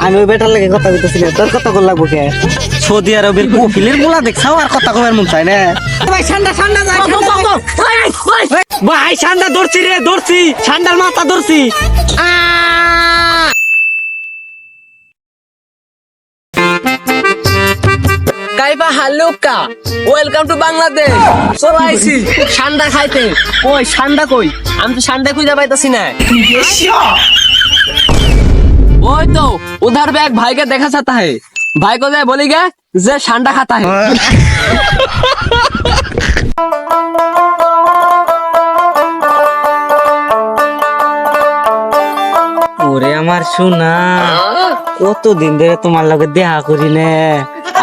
আমি ওই বেটার লাগে কথা কইতেছি না, তোর কথা কল লাগবো কে? সৌদি আরবের কফিলের মোলা দেখছাও আর কথা কবার মন চায় না। ভাই ঠান্ডা ঠান্ডা যায়, ভাই ঠান্ডা ধরছি রে, ধরছি ঠান্ডার মাথা ধরছি। কাইবা হালুকা, ওয়েলকাম টু বাংলাদেশ। চল আইছি ঠান্ডা খাইতে। কই ঠান্ডা কই? আমি তো ঠান্ডা খুঁজে পাইতাছি না। ওই তো उधर पे एक भाई का देखा जाता है, भाई को जाए बोली गया जे ठंडा खाता है। ওরে আমার সোনা, কতদিন ধরে তোমার লগে দেখা করি না,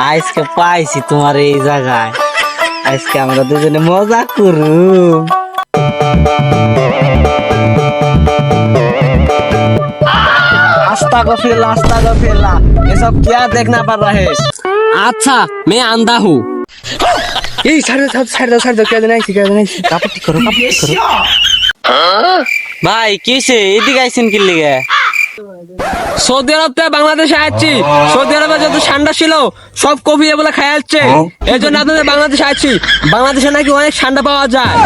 আজকে পাইছি তোমার এই জায়গায়। আজকে আমরা দুজনে মজা করুম। आस्ता का फिरला, ये सब क्या देखना पड़ रहा है? अच्छा मैं अंधा हूँ। ये छाड़ दो क्या नहीं কাপড় ঠিক করো, কাপড় ঠিক করো। ভাই কিসে এদিকে আইছেন কি লিগে? সৌদি আরব থেকে বাংলাদেশে আসছি। সৌদি আরবে যত ঠান্ডা ছিল সব কফি বলে খাই যাচ্ছে, এই জন্য আপনাদের বাংলাদেশে আসছি। বাংলাদেশে নাকি অনেক ঠান্ডা পাওয়া যায়।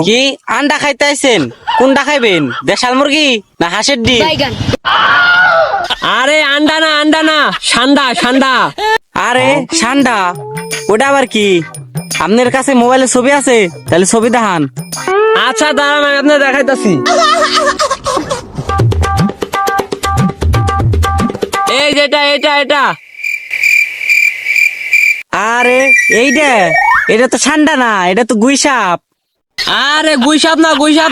কি আন্ডা খাইতে আইছেন? কোনটা খাইবেন, দেশাল মুরগি না হাঁসের ডিম? আরে আন্ডা না ঠান্ডা। আরে ঠান্ডা, ওটা আবার কি? আপনার কাছে মোবাইলে ছবি আছে? তাহলে ছবি দেখান। আচ্ছা দাঁড়ান, আমি আপনার দেখাইতাছি। এই যেটা এটা আরে এটা তো ঠান্ডা না, এটা তো গুইসাপ। আরে গুইসাপ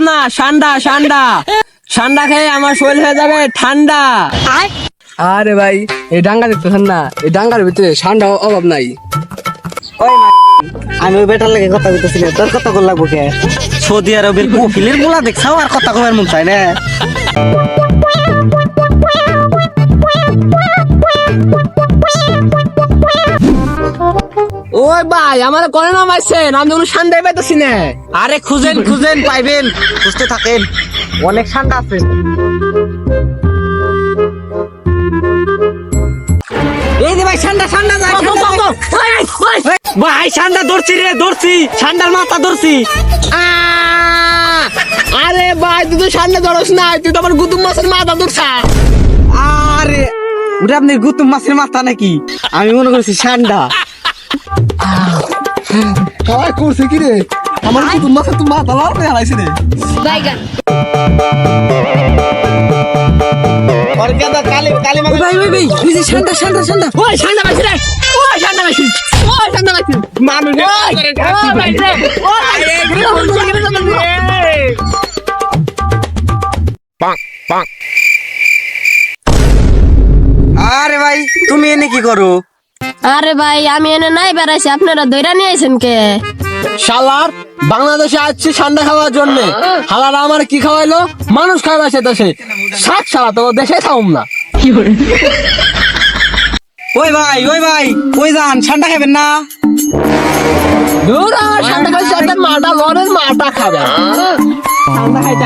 না ঠান্ডা খেয়ে আমার শরীর হয়ে যাবে ঠান্ডা। আরে ভাই এই ডাঙ্গা দেখতেছেন না, এই ডাঙ্গার ভিতরে ঠান্ডা অভাব নাই। ওই আমি ওই বেটার লাগে কথা কইতেছি না, তোর কথা কল লাগবো কে? সৌদি আরবের কফিলের মোলা দেখছাও আর কথা কবার মন চায় না। ওই ভাই আমার করে না মারছেন, আমি কোনো ঠান্ডাই পাইতেছি না। আরে খুঁজেন পাইবেন, খুঁজতে থাকেন, অনেক ঠান্ডা আছে। এই যে ভাই ঠান্ডা যায়, ভাই ঠান্ডা ধরছি রে, ধরছি ঠান্ডার মাথা ধরছি। আরে ভাই তুই তো ঠান্ডা ধরস না, তুই তো আমার গুতুম মাছের মাথা ধরছা। আরে ওটা আপনি গুতুম মাছের মাথা নাকি? আমি মনে করছি ঠান্ডা। করছে কি রে, আমার গুতুম মাছের তো মাথা লাল করে হারাইছে রে। কালি ভাই ওই যে ঠান্ডা ওই ঠান্ডা পাইছে রে, ওই ঠান্ডা পাইছে মামি রে, আরে ভাই তুমি এনে কি করো? আরে ভাই আমি এনে নাই বেড়াইছি, আপনারা দইরা নিয়ে আইছেন কে? শালার বাংলাদেশে আসছি ঠান্ডা খাওয়ার জন্য, হালারা আমার কি খাওয়াইলো? মানুষ খাওয়াইছে দেশে শাক, শালা তো দেশে খাওয়াম না। ওই ভাই ওই যান, ঠান্ডা খাবেন না? দূর আমার ঠান্ডা খাইছে, একটা মাটা লড়ের মাটা খাবে ঠান্ডা খাইতে